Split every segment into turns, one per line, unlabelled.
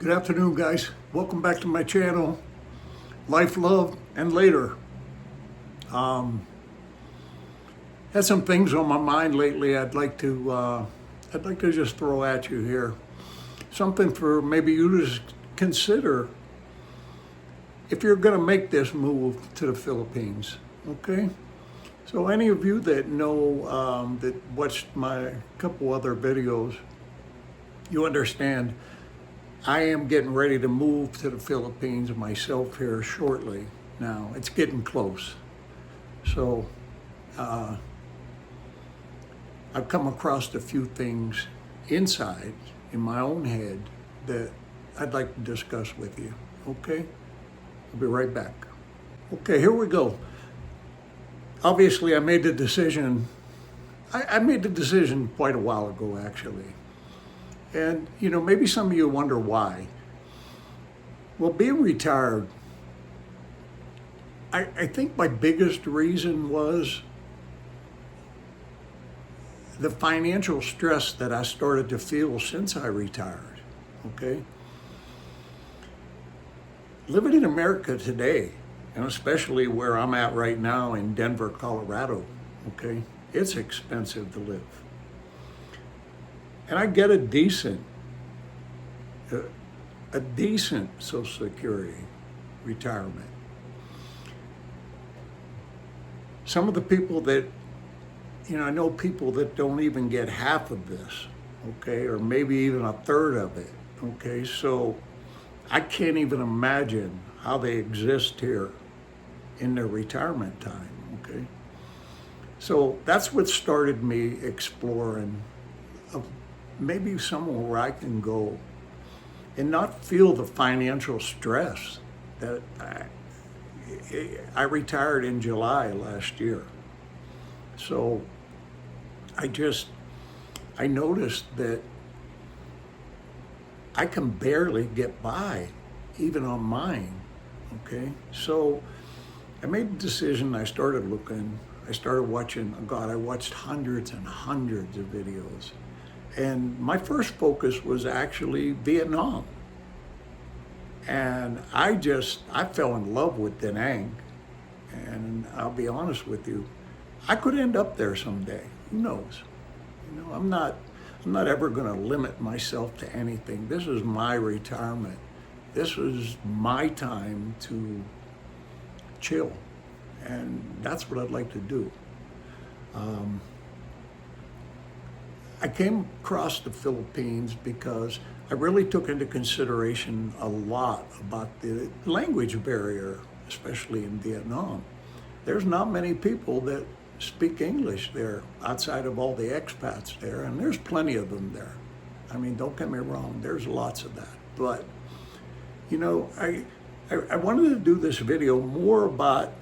Good afternoon, guys. Welcome back to my channel, Life, Love, and Later. Had some things on my mind lately. I'd like to just throw at you here. Something for maybe you to consider if you're going to make this move to the Philippines. Okay. So any of you that know that watched my couple other videos, you understand. I am getting ready to move to the Philippines myself here shortly. Now, it's getting close. So, I've come across a few things inside in my own head that I'd like to discuss with you. Okay? I'll be right back. Okay, here we go. Obviously, I made the decision. I made the decision quite a while ago, actually. And, maybe some of you wonder why. Well, being retired, I think my biggest reason was the financial stress that I started to feel since I retired, okay? Living in America today, and especially where I'm at right now in Denver, Colorado, okay, it's expensive to live. And I get a decent Social Security retirement. Some of the people that, I know people that don't even get half of this, okay, or maybe even a third of it, okay? So I can't even imagine how they exist here in their retirement time, okay? So that's what started me exploring maybe somewhere where I can go and not feel the financial stress that I retired in July last year. So I noticed that I can barely get by even on mine, okay? So I made the decision, I started looking, I started watching, I watched hundreds and hundreds of videos. And my first focus was actually Vietnam. And I fell in love with Da Nang. And I'll be honest with you, I could end up there someday. Who knows? I'm not ever going to limit myself to anything. This is my retirement. This is my time to chill. And that's what I'd like to do. I came across the Philippines because I really took into consideration a lot about the language barrier, especially in Vietnam. There's not many people that speak English there outside of all the expats there, and there's plenty of them there. I mean, don't get me wrong, there's lots of that. But, I wanted to do this video more about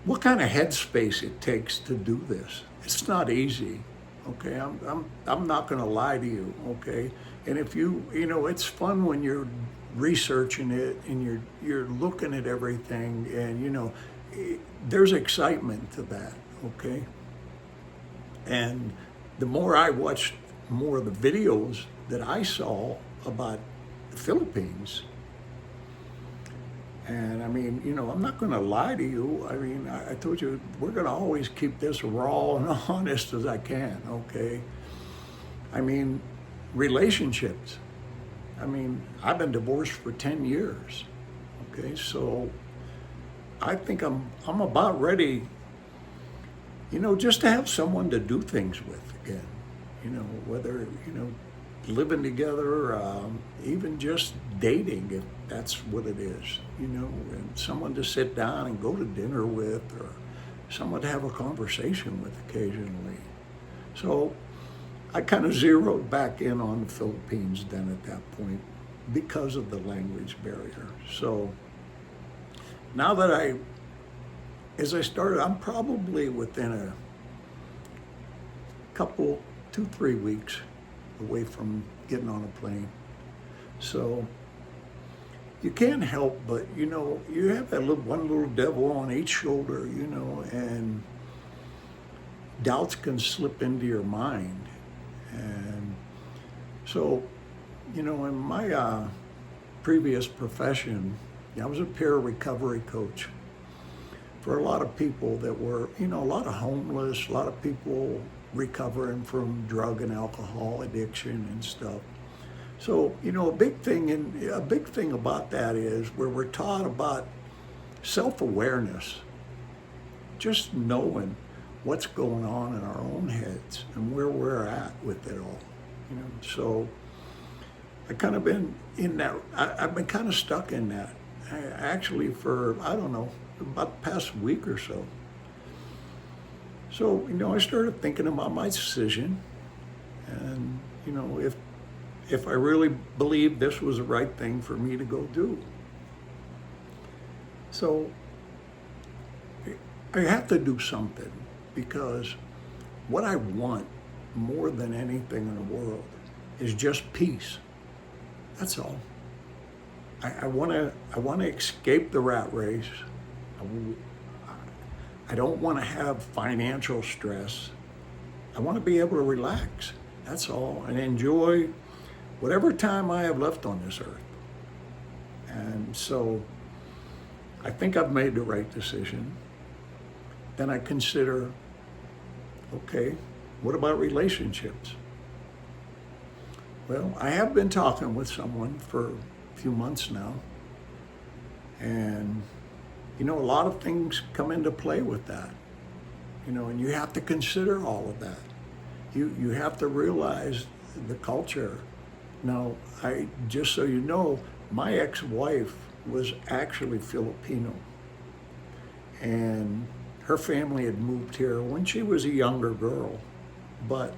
what kind of headspace it takes to do this. It's not easy. Okay, I'm not going to lie to you. Okay, and if it's fun when you're researching it and you're looking at everything, and there's excitement to that. Okay, and the more I watched more of the videos that I saw about the Philippines, and I mean, I'm not going to lie to you. I mean, I told you, we're going to always keep this raw and honest as I can, okay? I mean, relationships. I mean, I've been divorced for 10 years, okay? So I think I'm about ready, just to have someone to do things with again. Whether, living together, even just dating, if that's what it is, and someone to sit down and go to dinner with, or someone to have a conversation with occasionally. So I kind of zeroed back in on the Philippines then at that point because of the language barrier. So now that as I started, I'm probably within a couple, 2-3 weeks away from getting on a plane. So you can't help but, you have that one little devil on each shoulder, and doubts can slip into your mind. And so In my previous profession, I was a peer recovery coach for a lot of people that were, a lot of homeless, a lot of people recovering from drug and alcohol addiction and stuff. So, a big thing about that is where we're taught about self-awareness, just knowing what's going on in our own heads and where we're at with it all. So I kind of been in that. I've been kind of stuck in that. Actually, for I don't know, about the past week or so. So I started thinking about my decision, and if I really believed this was the right thing for me to go do. So I have to do something, because what I want more than anything in the world is just peace. That's all. I want to escape the rat race. I don't want to have financial stress. I want to be able to relax. That's all, and enjoy whatever time I have left on this earth. And so I think I've made the right decision. Then I consider, okay, what about relationships? Well, I have been talking with someone for a few months now, and a lot of things come into play with that, and you have to consider all of that. You have to realize the culture. Now, just so you know, my ex-wife was actually Filipino, and her family had moved here when she was a younger girl, but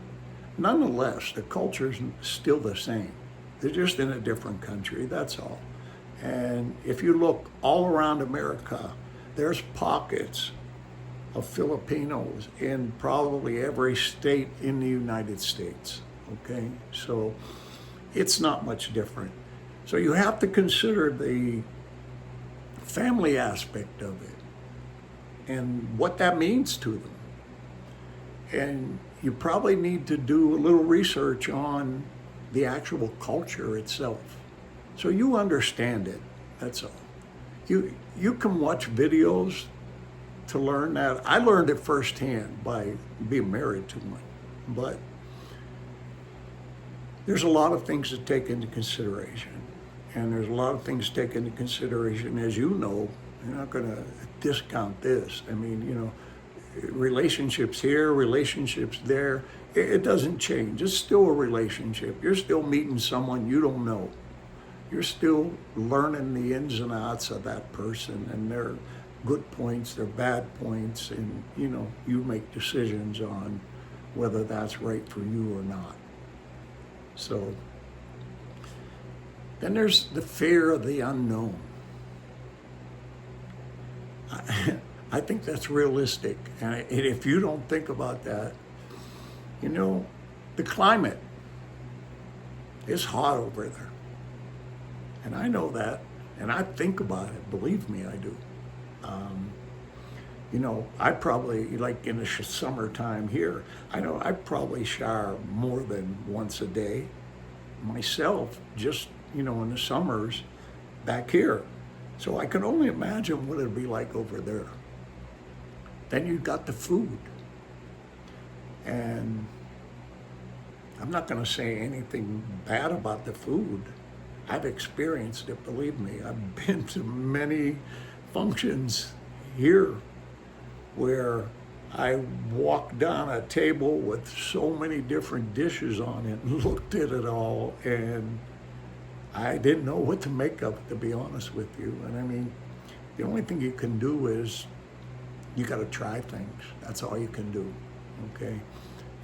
nonetheless, the culture's still the same. They're just in a different country, that's all. And if you look all around America, there's pockets of Filipinos in probably every state in the United States, okay? So it's not much different. So you have to consider the family aspect of it and what that means to them. And you probably need to do a little research on the actual culture itself, so you understand it, that's all. You can watch videos to learn that. I learned it firsthand by being married to one, but there's a lot of things to take into consideration. And there's a lot of things to take into consideration, as you know. You're not gonna discount this. I mean, relationships here, relationships there, it doesn't change. It's still a relationship. You're still meeting someone you don't know. You're still learning the ins and outs of that person and their good points, their bad points, and you make decisions on whether that's right for you or not. So then there's the fear of the unknown. I think that's realistic. And if you don't think about that, the climate is hot over there. And I know that, and I think about it, believe me, I do. I probably, like in the summertime here, I know I probably shower more than once a day myself, just, in the summers back here. So I can only imagine what it'd be like over there. Then you've got the food. And I'm not going to say anything bad about the food. I've experienced it, believe me. I've been to many functions here where I walked down a table with so many different dishes on it and looked at it all, and I didn't know what to make of it, to be honest with you. And I mean, the only thing you can do is you got to try things. That's all you can do, okay?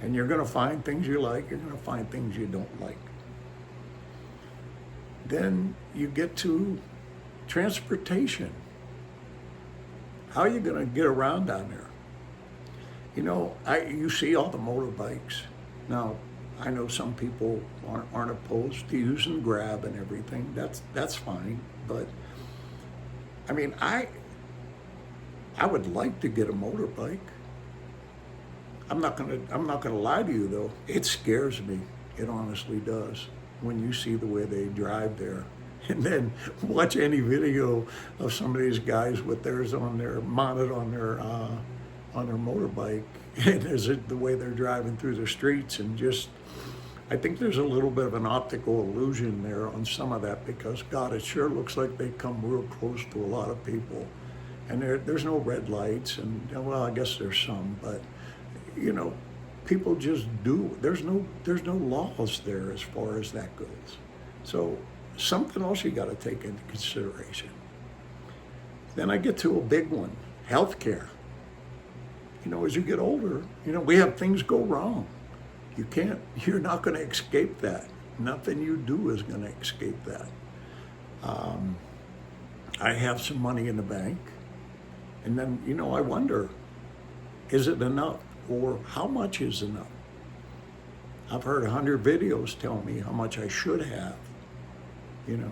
And you're going to find things you like. You're going to find things you don't like. Then you get to transportation. How are you going to get around down there? You see all the motorbikes. Now, I know some people aren't opposed to using Grab and everything. That's fine. But I mean, I would like to get a motorbike. I'm not gonna lie to you though. It scares me. It honestly does. when you see the way they drive there. And then watch any video of some of these guys with theirs on their mounted on their motorbike, and there's the way they're driving through the streets, and just I think there's a little bit of an optical illusion there on some of that, because God, it sure looks like they come real close to a lot of people, and there's no red lights, and well, I guess there's some, but you know, people just do. There's no laws there as far as that goes. So something else you got to take into consideration. Then I get to a big one, healthcare. You know, as you get older, you know, we have things go wrong. You're not going to escape that. Nothing you do is going to escape that. I have some money in the bank, and then, you know, I wonder, is it enough? Or how much is enough? I've heard 100 videos tell me how much I should have. You know,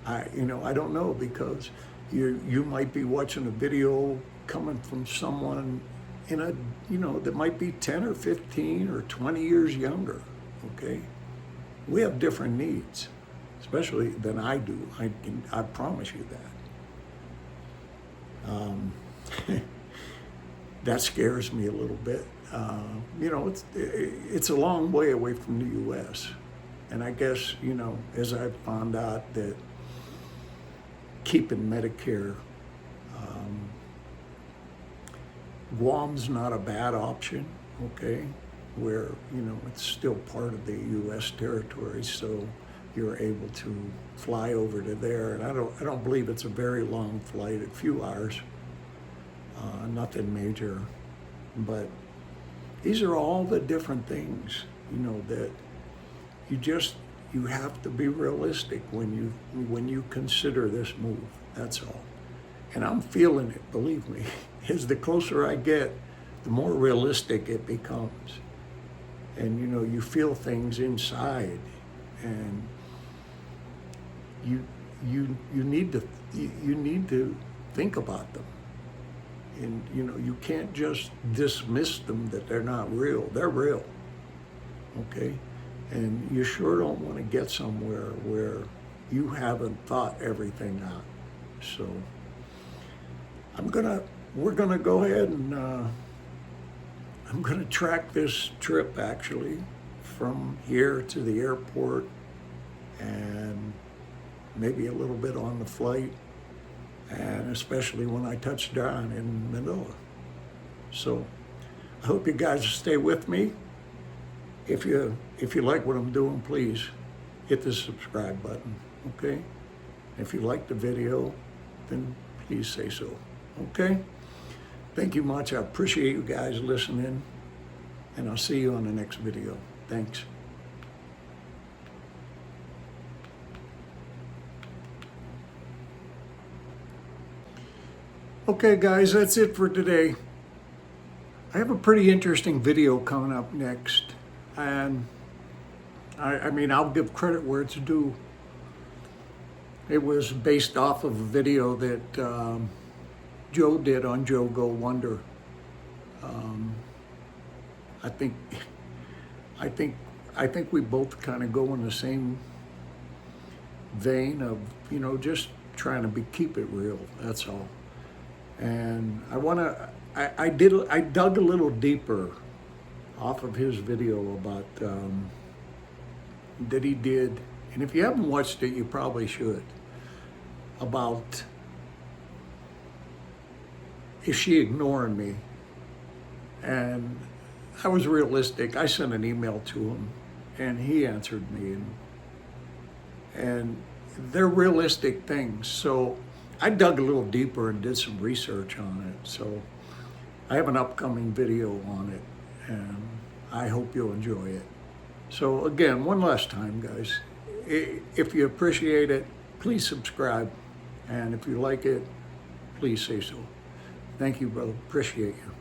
I don't know, because you might be watching a video coming from someone that might be 10 or 15 or 20 years younger, okay? We have different needs, especially than I do. I promise you that. That scares me a little bit. You know, it's a long way away from the U.S. And I guess, you know, as I've found out that keeping Medicare, Guam's not a bad option, okay? Where, you know, it's still part of the U.S. territory, so you're able to fly over to there. And I don't believe it's a very long flight, a few hours, nothing major. But these are all the different things, you know, that you have to be realistic when you consider this move. That's all. And I'm feeling it, believe me. As the closer I get, the more realistic it becomes. And you know, you feel things inside, and you need to think about them. And you know, you can't just dismiss them that they're not real. They're real. Okay? And you sure don't want to get somewhere where you haven't thought everything out. So we're gonna go ahead and I'm gonna track this trip actually from here to the airport, and maybe a little bit on the flight, and especially when I touch down in Manila. So I hope you guys stay with me. If you like what I'm doing, please hit the subscribe button, okay? If you like the video, then please say so, okay? Thank you much. I appreciate you guys listening, and I'll see you on the next video. Thanks. Okay, guys, that's it for today. I have a pretty interesting video coming up next, and I mean, I'll give credit where it's due. It was based off of a video that Joe did on Joe Go Wonder. I think we both kind of go in the same vein of, you know, just trying to keep it real. That's all. And I dug a little deeper off of his video about that he did, and if you haven't watched it, you probably should, about is she ignoring me? And I was realistic. I sent an email to him, and he answered me, and they're realistic things. So I dug a little deeper and did some research on it. So I have an upcoming video on it, and I hope you'll enjoy it. So again, one last time, guys, if you appreciate it, please subscribe. And if you like it, please say so. Thank you, brother. Appreciate you.